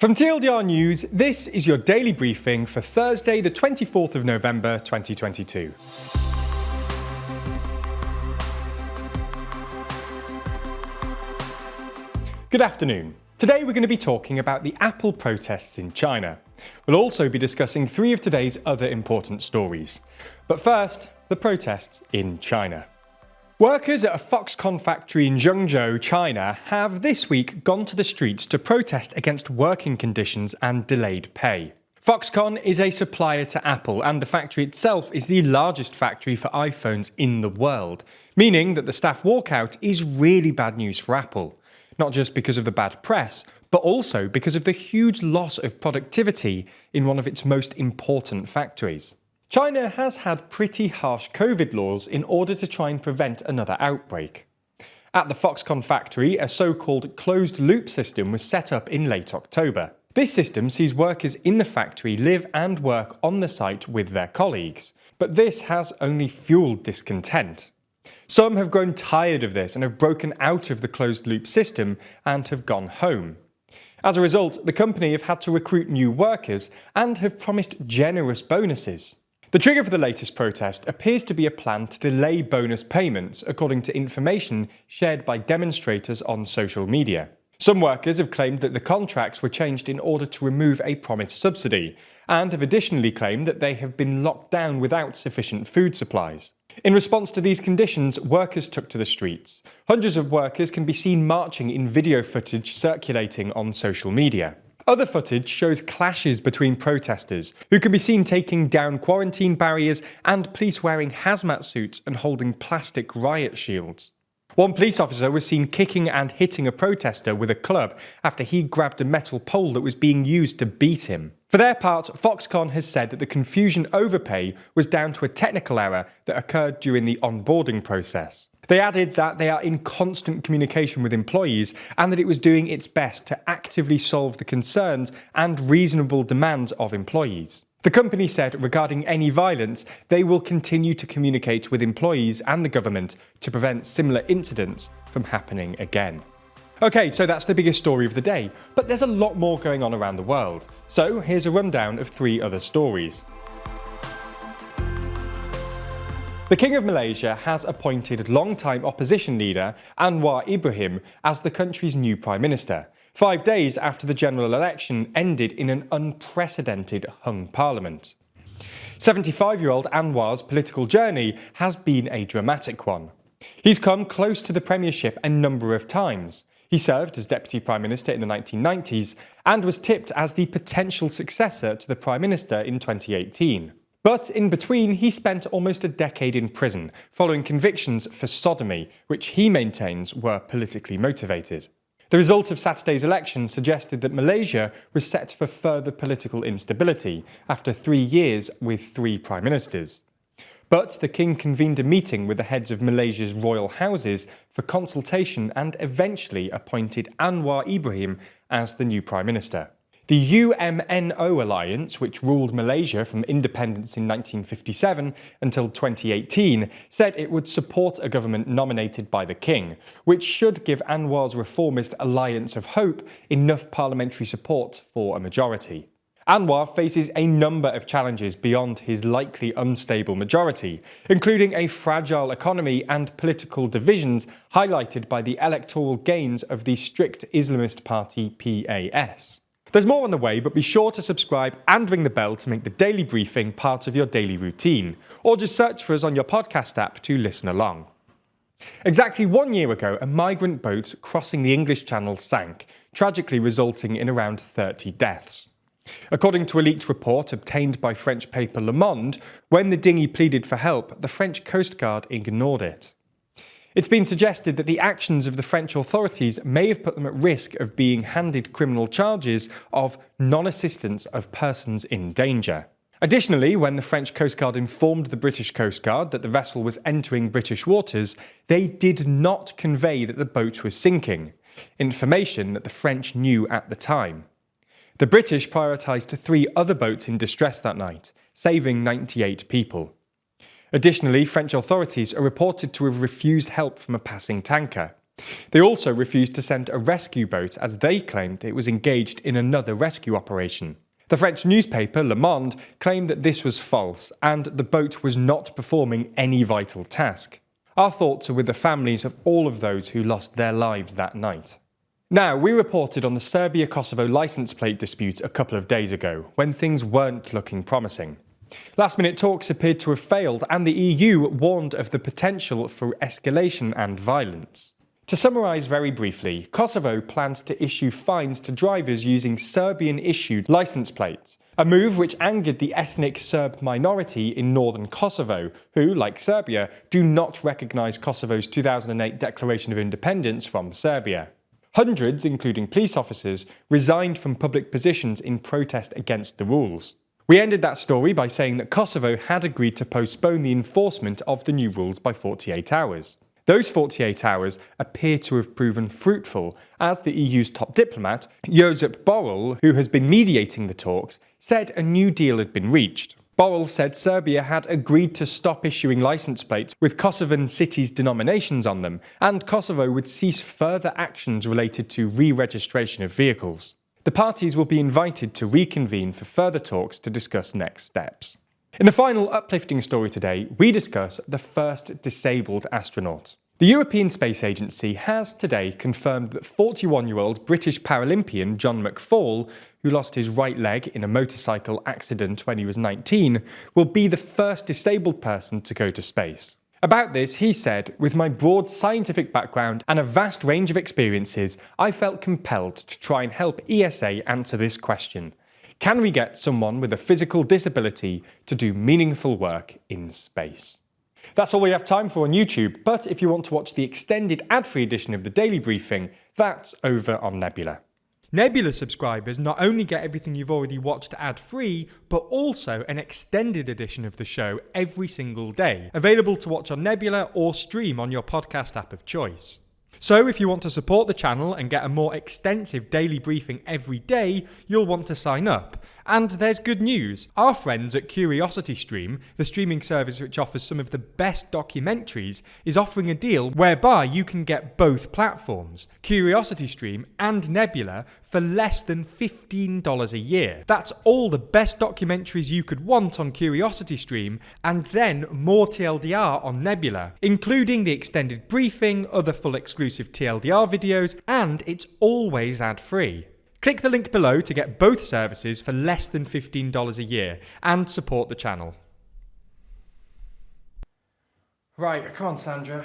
From TLDR News, this is your daily briefing for Thursday, the 24th of November 2022. Good afternoon. Today we're going to be talking about the Apple protests in China. We'll also be discussing three of today's other important stories. But first, the protests in China. Workers at a Foxconn factory in Zhengzhou, China, have this week gone to the streets to protest against working conditions and delayed pay. Foxconn is a supplier to Apple, and the factory itself is the largest factory for iPhones in the world, meaning that the staff walkout is really bad news for Apple. Not just because of the bad press, but also because of the huge loss of productivity in one of its most important factories. China has had pretty harsh COVID laws in order to try and prevent another outbreak. At the Foxconn factory, a so-called closed-loop system was set up in late October. This system sees workers in the factory live and work on the site with their colleagues, but this has only fueled discontent. Some have grown tired of this and have broken out of the closed-loop system and have gone home. As a result, the company have had to recruit new workers and have promised generous bonuses. The trigger for the latest protest appears to be a plan to delay bonus payments, according to information shared by demonstrators on social media. Some workers have claimed that the contracts were changed in order to remove a promised subsidy, and have additionally claimed that they have been locked down without sufficient food supplies. In response to these conditions, workers took to the streets. Hundreds of workers can be seen marching in video footage circulating on social media. Other footage shows clashes between protesters, who can be seen taking down quarantine barriers and police wearing hazmat suits and holding plastic riot shields. One police officer was seen kicking and hitting a protester with a club after he grabbed a metal pole that was being used to beat him. For their part, Foxconn has said that the confusion over pay was down to a technical error that occurred during the onboarding process. They added that they are in constant communication with employees and that it was doing its best to actively solve the concerns and reasonable demands of employees. The company said regarding any violence, they will continue to communicate with employees and the government to prevent similar incidents from happening again. Okay, so that's the biggest story of the day, but there's a lot more going on around the world. So here's a rundown of three other stories. The King of Malaysia has appointed long-time opposition leader Anwar Ibrahim as the country's new Prime Minister, 5 days after the general election ended in an unprecedented hung parliament. 75-year-old Anwar's political journey has been a dramatic one. He's come close to the premiership a number of times. He served as Deputy Prime Minister in the 1990s and was tipped as the potential successor to the Prime Minister in 2018. But in between, he spent almost a decade in prison, following convictions for sodomy, which he maintains were politically motivated. The result of Saturday's election suggested that Malaysia was set for further political instability after 3 years with 3 prime ministers. But the king convened a meeting with the heads of Malaysia's royal houses for consultation and eventually appointed Anwar Ibrahim as the new prime minister. The UMNO alliance, which ruled Malaysia from independence in 1957 until 2018, said it would support a government nominated by the king, which should give Anwar's reformist Alliance of Hope enough parliamentary support for a majority. Anwar faces a number of challenges beyond his likely unstable majority, including a fragile economy and political divisions highlighted by the electoral gains of the strict Islamist party PAS. There's more on the way, but be sure to subscribe and ring the bell to make the daily briefing part of your daily routine, or just search for us on your podcast app to listen along. Exactly 1 year ago, a migrant boat crossing the English Channel sank, tragically resulting in around 30 deaths. According to a leaked report obtained by French paper Le Monde, when the dinghy pleaded for help, the French Coast Guard ignored it. It's been suggested that the actions of the French authorities may have put them at risk of being handed criminal charges of non-assistance of persons in danger. Additionally, when the French Coast Guard informed the British Coast Guard that the vessel was entering British waters, they did not convey that the boat was sinking, information that the French knew at the time. The British prioritised 3 other boats in distress that night, saving 98 people. Additionally, French authorities are reported to have refused help from a passing tanker. They also refused to send a rescue boat as they claimed it was engaged in another rescue operation. The French newspaper Le Monde claimed that this was false and the boat was not performing any vital task. Our thoughts are with the families of all of those who lost their lives that night. Now, we reported on the Serbia-Kosovo licence plate dispute a couple of days ago, when things weren't looking promising. Last-minute talks appeared to have failed, and the EU warned of the potential for escalation and violence. To summarise very briefly, Kosovo planned to issue fines to drivers using Serbian-issued licence plates, a move which angered the ethnic Serb minority in northern Kosovo, who, like Serbia, do not recognise Kosovo's 2008 Declaration of Independence from Serbia. Hundreds, including police officers, resigned from public positions in protest against the rules. We ended that story by saying that Kosovo had agreed to postpone the enforcement of the new rules by 48 hours. Those 48 hours appear to have proven fruitful, as the EU's top diplomat, Josip Borrell, who has been mediating the talks, said a new deal had been reached. Borrell said Serbia had agreed to stop issuing licence plates with Kosovan cities' denominations on them, and Kosovo would cease further actions related to re-registration of vehicles. The parties will be invited to reconvene for further talks to discuss next steps. In the final uplifting story today, we discuss the first disabled astronaut. The European Space Agency has today confirmed that 41-year-old British Paralympian John McFall, who lost his right leg in a motorcycle accident when he was 19, will be the first disabled person to go to space. About this, he said, "With my broad scientific background and a vast range of experiences, I felt compelled to try and help ESA answer this question. Can we get someone with a physical disability to do meaningful work in space?" That's all we have time for on YouTube, but if you want to watch the extended ad-free edition of the Daily Briefing, that's over on Nebula. Nebula subscribers not only get everything you've already watched ad-free, but also an extended edition of the show every single day, available to watch on Nebula or stream on your podcast app of choice. So if you want to support the channel and get a more extensive daily briefing every day, you'll want to sign up. And there's good news. Our friends at CuriosityStream, the streaming service which offers some of the best documentaries, is offering a deal whereby you can get both platforms, CuriosityStream and Nebula, for less than $15 a year. That's all the best documentaries you could want on CuriosityStream, and then more TLDR on Nebula, including the extended briefing, other full exclusive TLDR videos, and it's always ad-free. Click the link below to get both services for less than $15 a year and support the channel. Right, come on, Sandra.